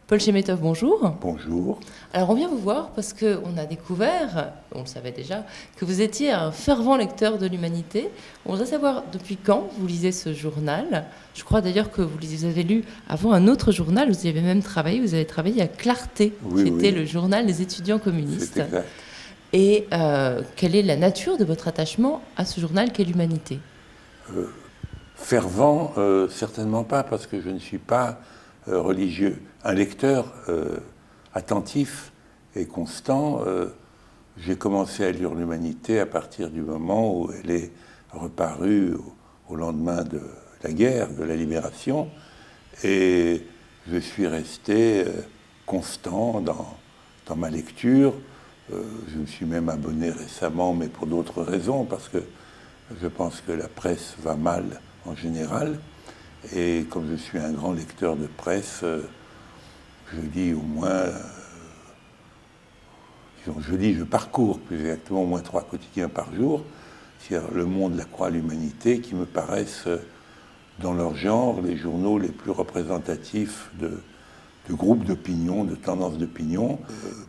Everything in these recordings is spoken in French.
Paul Chemetov, bonjour. Bonjour. Alors on vient vous voir parce qu'on a découvert, on le savait déjà, que vous étiez un fervent lecteur de l'Humanité. On voudrait savoir depuis quand vous lisez ce journal. Je crois d'ailleurs que vous avez lu avant un autre journal, vous y avez même travaillé, vous avez travaillé à Clarté, Oui, qui était oui. le journal des étudiants communistes. C'est exact. Et quelle est la nature de votre attachement à ce journal qu'est l'Humanité? Fervent, certainement pas, parce que je ne suis pas religieux. Un lecteur attentif et constant, j'ai commencé à lire l'Humanité à partir du moment où elle est reparue au lendemain de la guerre, de la libération, et je suis resté constant dans ma lecture. Je me suis même abonné récemment, mais pour d'autres raisons, parce que je pense que la presse va mal en général. Et comme je suis un grand lecteur de presse, je lis au moins, je parcours plus exactement au moins 3 quotidiens par jour, c'est-à-dire Le Monde, La Croix, l'Humanité, qui me paraissent, dans leur genre, les journaux les plus représentatifs de groupes d'opinion, de tendances d'opinion.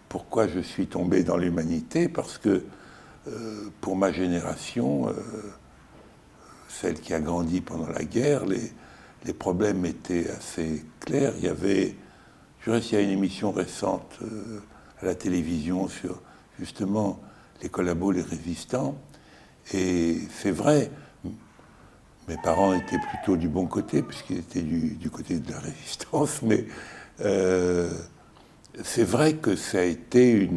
Pourquoi je suis tombé dans l'Humanité? Parce que pour ma génération, celle qui a grandi pendant la guerre, les problèmes étaient assez clairs. Il y avait, il y a une émission récente à la télévision sur justement les collabos, les résistants. Et c'est vrai, mes parents étaient plutôt du bon côté, puisqu'ils étaient du côté de la résistance, mais c'est vrai que ça a été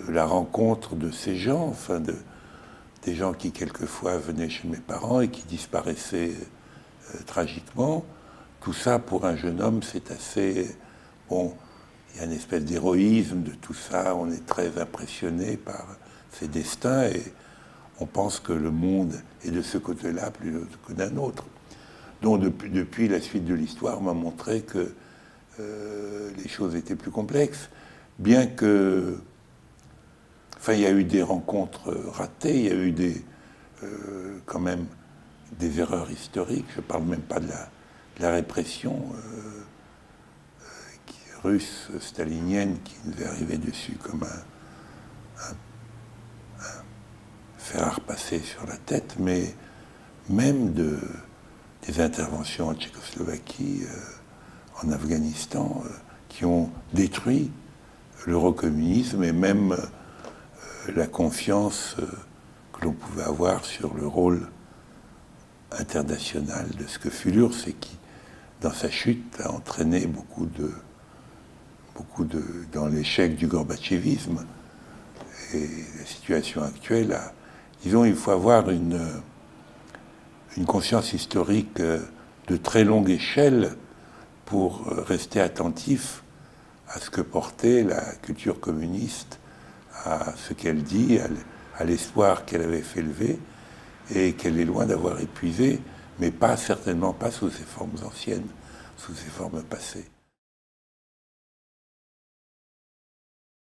la rencontre de ces gens, enfin des gens qui quelquefois venaient chez mes parents et qui disparaissaient tragiquement. Tout ça, pour un jeune homme, c'est assez... Bon, il y a une espèce d'héroïsme de tout ça, on est très impressionné par ces destins et on pense que le monde est de ce côté-là plus que d'un autre. Donc depuis la suite de l'histoire m'a montré que les choses étaient plus complexes, bien que... Enfin, il y a eu des rencontres ratées, il y a eu quand même des erreurs historiques. Je ne parle même pas de la répression russe, stalinienne, qui nous est arrivée dessus comme un fer à repasser sur la tête, mais même des interventions en Tchécoslovaquie, en Afghanistan, qui ont détruit l'eurocommunisme et même la confiance que l'on pouvait avoir sur le rôle international de ce que fut l'URSS et qui, dans sa chute, a entraîné beaucoup dans l'échec du gorbatchevisme. Et la situation actuelle, disons, il faut avoir une conscience historique de très longue échelle pour rester attentif à ce que portait la culture communiste, à ce qu'elle dit, à l'espoir qu'elle avait fait lever et qu'elle est loin d'avoir épuisé, mais certainement pas sous ses formes anciennes, sous ses formes passées.